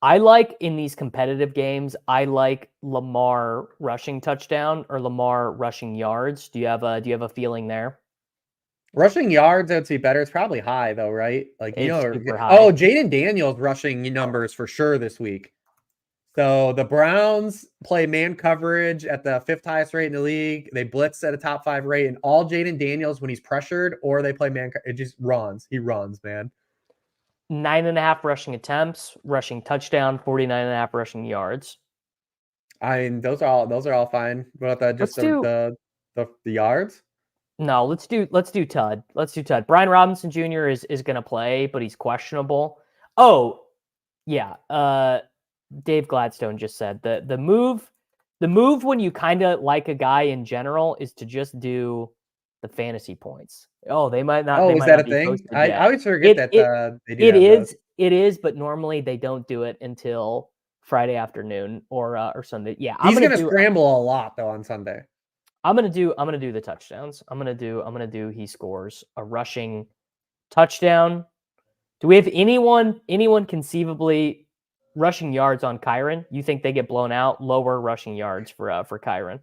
I like in these competitive games, I like Lamar rushing touchdown or Lamar rushing yards. Do you have a feeling there? Rushing yards, I would say better. It's probably high though, right? Like super high. Oh, Jaden Daniels rushing numbers for sure this week. So the Browns play man coverage at the 5th highest rate in the league. They blitz at a top 5 rate, and all Jaden Daniels when he's pressured or they play man, it just runs. He runs, man. 9.5 rushing attempts, rushing touchdown, 49.5 rushing yards. I mean, those are all fine. What about that? The yards? No, let's do Tud. Let's do Tud. Brian Robinson Jr. is going to play, but he's questionable. Oh, yeah. Dave Gladstone just said the move when you kind of like a guy in general is to just do the fantasy points. Oh, they might not. Oh, They is might that not a be thing? posted I yet. always forget that they do have those. It is, but normally they don't do it until Friday afternoon or Sunday. Yeah, He's gonna scramble a lot though on Sunday. I'm gonna do the touchdowns. I'm gonna do he scores a rushing touchdown. Do we have anyone conceivably rushing yards on Kyron? You think they get blown out? Lower rushing yards for Kyron.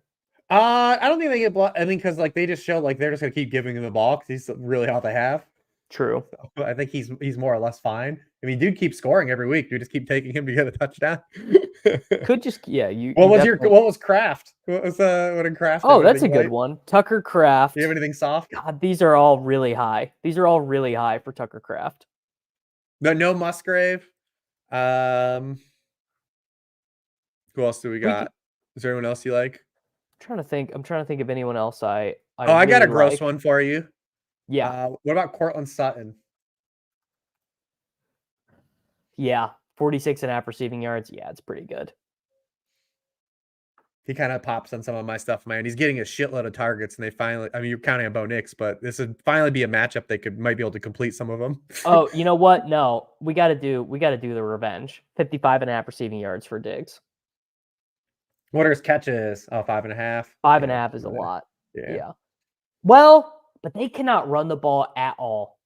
I don't think they get blocked. I mean, because like they just show like they're just gonna keep giving him the ball because he's really all they have. True. So I think he's more or less fine. I mean, dude keeps scoring every week. You just keep taking him to get a touchdown. Could just you. What was Kraft? What did Kraft? Oh, that's a good one. Tucker Kraft. Do you have anything soft? God, these are all really high. These are all really high for Tucker Kraft. No Musgrave. Who else do we got? Is there anyone else you like? I'm trying to think of anyone else I I got a really gross like. one for you. Yeah. What about Cortland Sutton? Yeah. 46.5 receiving yards. Yeah, it's pretty good. He kind of pops on some of my stuff, man. He's getting a shitload of targets, and they finally. I mean, you're counting on Bo Nix, but this would finally be a matchup they might be able to complete some of them. Oh, you know what? No, we got to do the revenge. 55.5 receiving yards for Diggs. What are his catches? Oh, 5.5. 5.5 is a lot. Yeah. Well, but they cannot run the ball at all.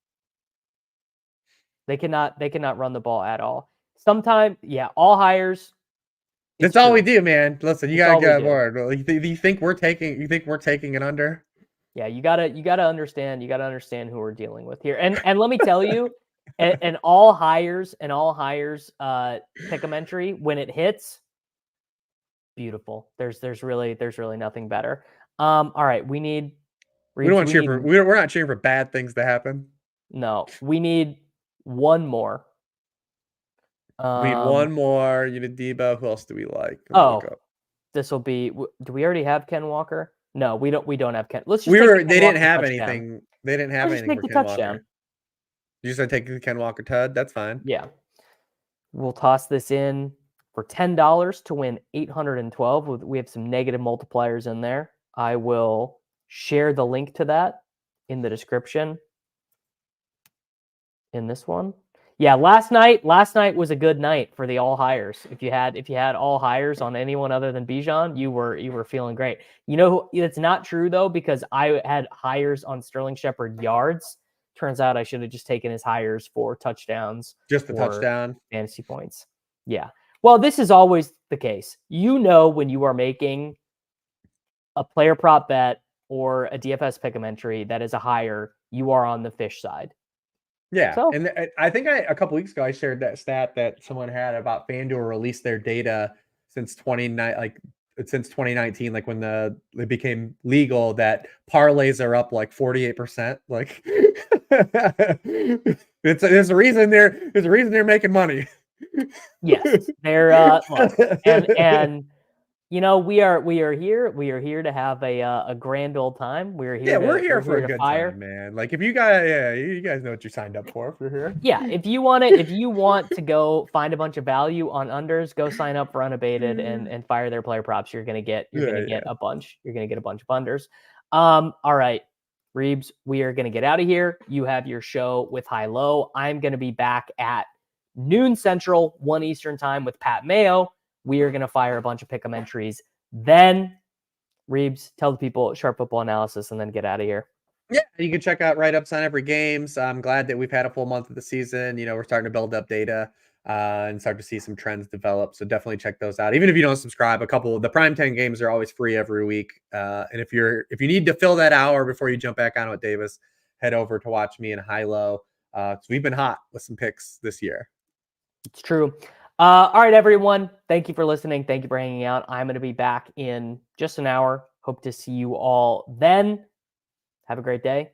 They cannot run the ball at all. Sometimes, all hires. That's all we do, man. Listen, you gotta get on board. Do you think we're taking it under? Yeah, you gotta understand. You gotta understand who we're dealing with here. And let me tell you, and all hires pick-em-entry, when it hits, beautiful. There's really nothing better. All right, we need. We don't want to cheer for. We're not cheering for bad things to happen. No, we need one more. We need one more. You need Debo. Who else do we like? This will be. Do we already have Ken Walker? No, we don't. We don't have Ken. Let's just. They didn't have anything. They didn't have anything for Ken touchdown. Walker. You just said take the Ken Walker Tud. That's fine. Yeah, we'll toss this in for $10 to win 812. We have some negative multipliers in there. I will share the link to that in the description. In this one. Yeah, last night was a good night for the all hires. If you had all hires on anyone other than Bijan, you were feeling great. You know, it's not true though, because I had hires on Sterling Shepard yards. Turns out I should have just taken his hires for touchdowns. Just the touchdown. Fantasy points. Yeah. Well, this is always the case. You know, when you are making a player prop bet or a DFS pick-em-entry that is a hire, you are on the fish side. Yeah, and I think a couple weeks ago I shared that stat that someone had about FanDuel released their data since 2019, like when it became legal, that parlays are up like 48%. Like, there's a reason they're making money. Yes, they're and you know, we are here to have a grand old time. We're here for a good time, man. Like if you guys know what you signed up for if you're here. Yeah, if you want to go find a bunch of value on unders, go sign up for Unabated and fire their player props. You're gonna get a bunch. You're gonna get a bunch of unders. All right, Reebs, we are gonna get out of here. You have your show with High Low. I'm gonna be back at noon Central, 1 Eastern time with Pat Mayo. We are going to fire a bunch of pick-em entries. Then, Reebs, tell the people Sharp Football Analysis and then get out of here. Yeah, you can check out write-ups on every games. I'm glad that we've had a full month of the season. You know, we're starting to build up data and start to see some trends develop. So definitely check those out. Even if you don't subscribe, a couple of the prime 10 games are always free every week. And if you need to fill that hour before you jump back on with Davis, head over to watch me in High Low. So we've been hot with some picks this year. It's true. All right, everyone. Thank you for listening. Thank you for hanging out. I'm going to be back in just an hour. Hope to see you all then. Have a great day.